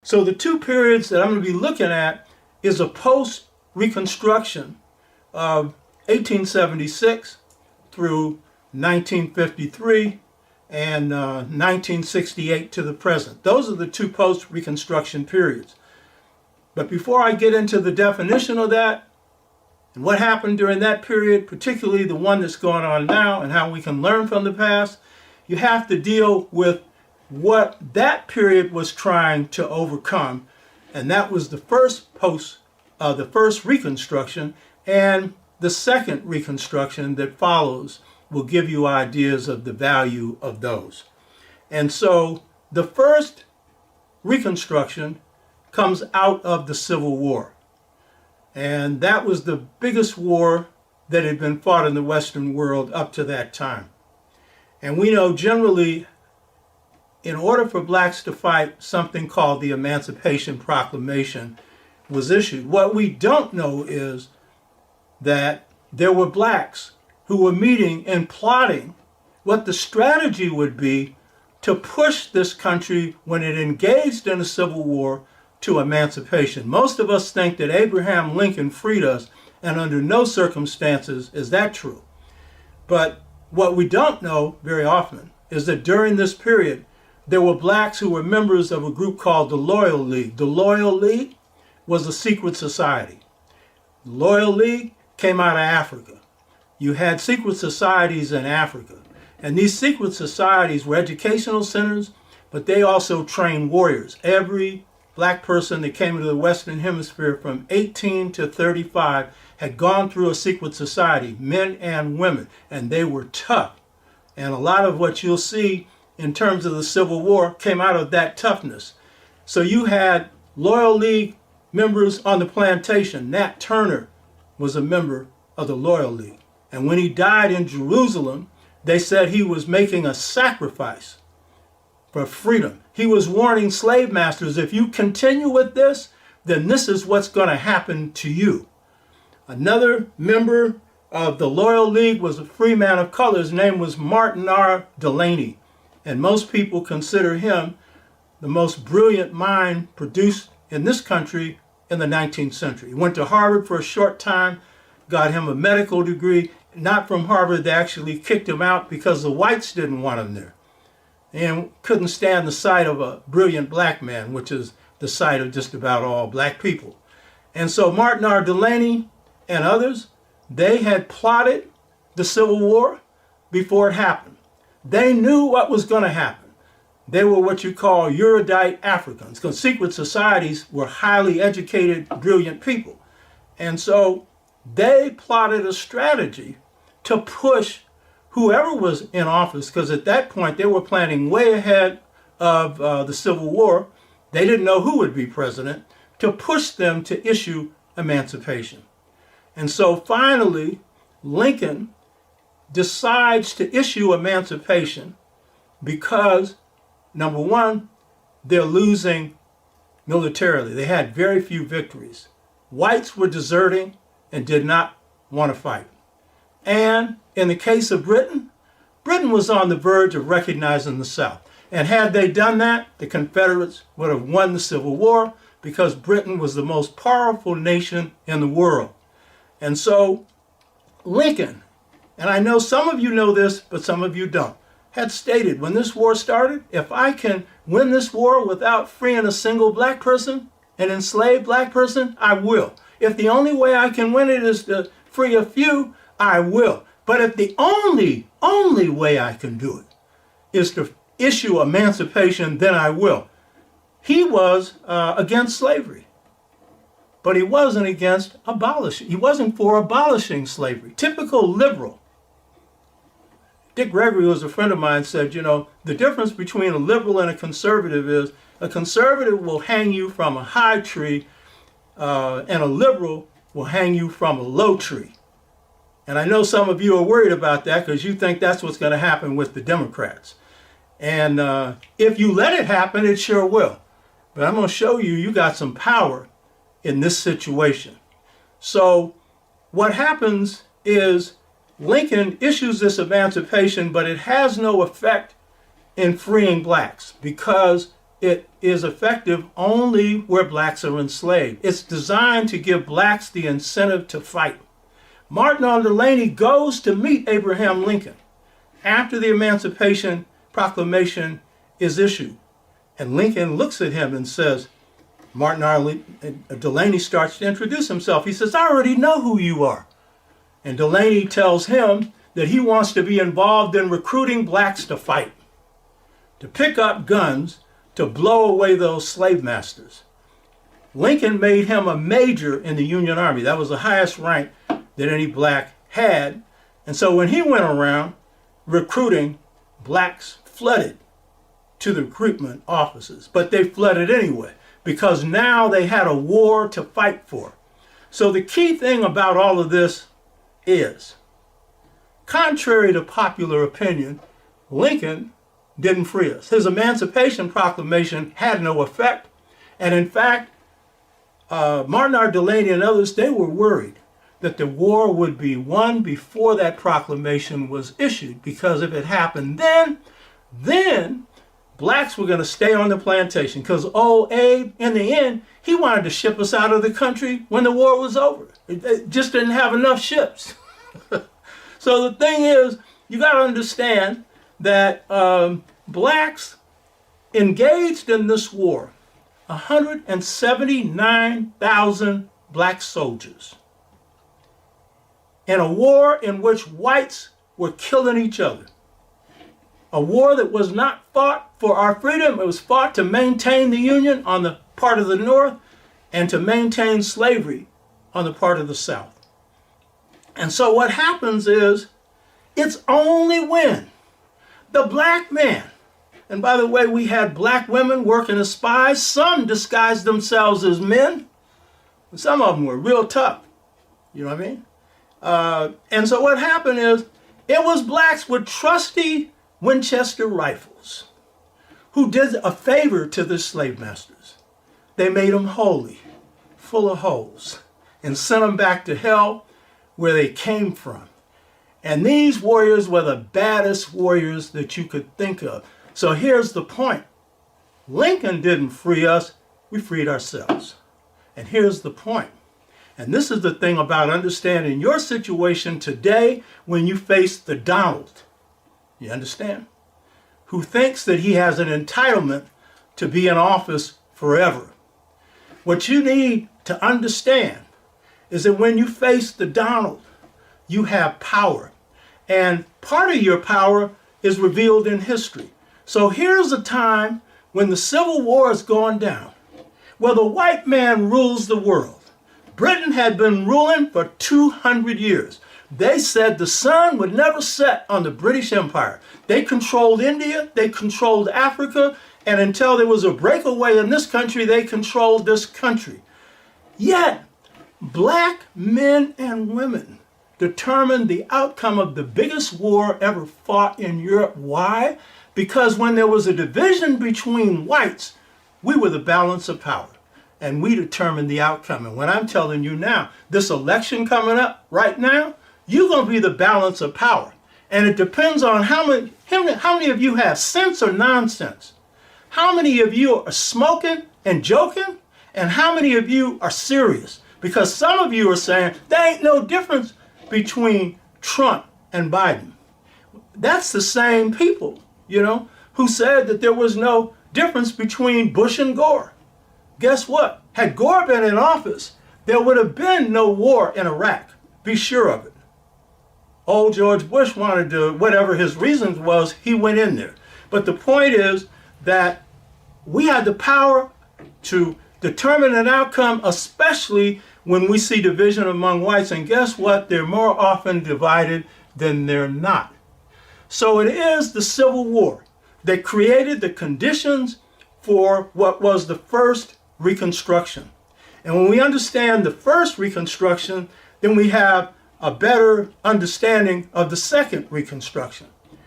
So the two periods that I'm going to be looking at is a post-Reconstruction of 1876 through 1953 and 1968 to the present. Those are the two post-Reconstruction periods. But before I get into the definition of that and what happened during that period, particularly the one that's going on now and how we can learn from the past, you have to deal with what that period was trying to overcome, and that was the first Reconstruction, and the second Reconstruction that follows will give you ideas of the value of those. And so the first Reconstruction comes out of the Civil War, and that was the biggest war that had been fought in the Western world up to that time. And we know generally, in order for blacks to fight, something called the Emancipation Proclamation was issued. What we don't know is that there were blacks who were meeting and plotting what the strategy would be to push this country, when it engaged in a civil war, to emancipation. Most of us think that Abraham Lincoln freed us, and under no circumstances is that true. But what we don't know very often is that during this period, there were blacks who were members of a group called the Loyal League. The Loyal League was a secret society. The Loyal League came out of Africa. You had secret societies in Africa. And these secret societies were educational centers, but they also trained warriors. Every black person that came into the Western Hemisphere from 18 to 35 had gone through a secret society, men and women, and they were tough. And a lot of what you'll see in terms of the Civil War came out of that toughness. So you had Loyal League members on the plantation. Nat Turner was a member of the Loyal League. And when he died in Jerusalem, they said he was making a sacrifice for freedom. He was warning slave masters, if you continue with this, then this is what's going to happen to you. Another member of the Loyal League was a free man of color. His name was Martinara Delaney. And most people consider him the most brilliant mind produced in this country in the 19th century. He went to Harvard for a short time, got him a medical degree. Not from Harvard, they actually kicked him out because the whites didn't want him there and couldn't stand the sight of a brilliant black man, which is the sight of just about all black people. And so Martinara Delaney and others, they had plotted the Civil War before it happened. They knew what was going to happen. They were what you call erudite Africans, because secret societies were highly educated, brilliant people. And so they plotted a strategy to push whoever was in office, because at that point they were planning way ahead of the Civil War. They didn't know who would be president, to push them to issue emancipation. And so finally, Lincoln decides to issue emancipation because, number one, they're losing militarily. They had very few victories. Whites were deserting and did not want to fight. And in the case of Britain, Britain was on the verge of recognizing the South. And had they done that, the Confederates would have won the Civil War, because Britain was the most powerful nation in the world. And so Lincoln, and I know some of you know this, but some of you don't, had stated when this war started, if I can win this war without freeing a single black person, an enslaved black person, I will. If the only way I can win it is to free a few, I will. But if the only way I can do it is to issue emancipation, then I will. He was against slavery, but he wasn't against abolishing. He wasn't for abolishing slavery. Typical liberal. Dick Gregory, who was a friend of mine, said, you know, the difference between a liberal and a conservative is a conservative will hang you from a high tree and a liberal will hang you from a low tree. And I know some of you are worried about that because you think that's what's going to happen with the Democrats. And if you let it happen, it sure will. But I'm going to show you, you got some power in this situation. So what happens is Lincoln issues this emancipation, but it has no effect in freeing blacks because it is effective only where blacks are enslaved. It's designed to give blacks the incentive to fight. Martinara Delaney goes to meet Abraham Lincoln after the Emancipation Proclamation is issued. And Lincoln looks at him and says, Martinara Delaney starts to introduce himself. He says, I already know who you are. And Delaney tells him that he wants to be involved in recruiting blacks to fight, to pick up guns, to blow away those slave masters. Lincoln made him a major in the Union Army. That was the highest rank that any black had. And so when he went around recruiting, blacks flooded to the recruitment offices. But they flooded anyway, because now they had a war to fight for. So the key thing about all of this is, contrary to popular opinion, Lincoln didn't free us. His Emancipation Proclamation had no effect. And in fact, Martinara Delaney and others, they were worried that the war would be won before that proclamation was issued, because if it happened then blacks were going to stay on the plantation, because old Abe, in the end, he wanted to ship us out of the country when the war was over. It just didn't have enough ships. So the thing is, you got to understand that blacks engaged in this war, 179,000 black soldiers, in a war in which whites were killing each other. A war that was not fought for our freedom. It was fought to maintain the Union on the part of the North and to maintain slavery on the part of the South. And so what happens is, it's only when the black man, and by the way, we had black women working as spies. Some disguised themselves as men. Some of them were real tough. You know what I mean? And so what happened is, it was blacks with trusty Winchester rifles who did a favor to the slave masters. They made them holy, full of holes, and sent them back to hell where they came from. And these warriors were the baddest warriors that you could think of. So here's the point. Lincoln didn't free us, we freed ourselves. And here's the point. And this is the thing about understanding your situation today when you face the Donald. You understand? Who thinks that he has an entitlement to be in office forever. What you need to understand is that when you face the Donald, you have power. And part of your power is revealed in history. So here's a time when the Civil War is going down, where the white man rules the world. Britain had been ruling for 200 years. They said the sun would never set on the British Empire. They controlled India, they controlled Africa, and until there was a breakaway in this country, they controlled this country. Yet, black men and women determined the outcome of the biggest war ever fought in Europe. Why? Because when there was a division between whites, we were the balance of power. And we determined the outcome. And what I'm telling you now, this election coming up right now, you're going to be the balance of power. And it depends on how many of you have sense or nonsense. How many of you are smoking and joking? And how many of you are serious? Because some of you are saying there ain't no difference between Trump and Biden. That's the same people, who said that there was no difference between Bush and Gore. Guess what? Had Gore been in office, there would have been no war in Iraq. Be sure of it. Old George Bush wanted to, whatever his reasons was, he went in there. But the point is that we had the power to determine an outcome, especially when we see division among whites. And guess what? They're more often divided than they're not. So it is the Civil War that created the conditions for what was the First Reconstruction. And when we understand the First Reconstruction, then we have a better understanding of the Second Reconstruction.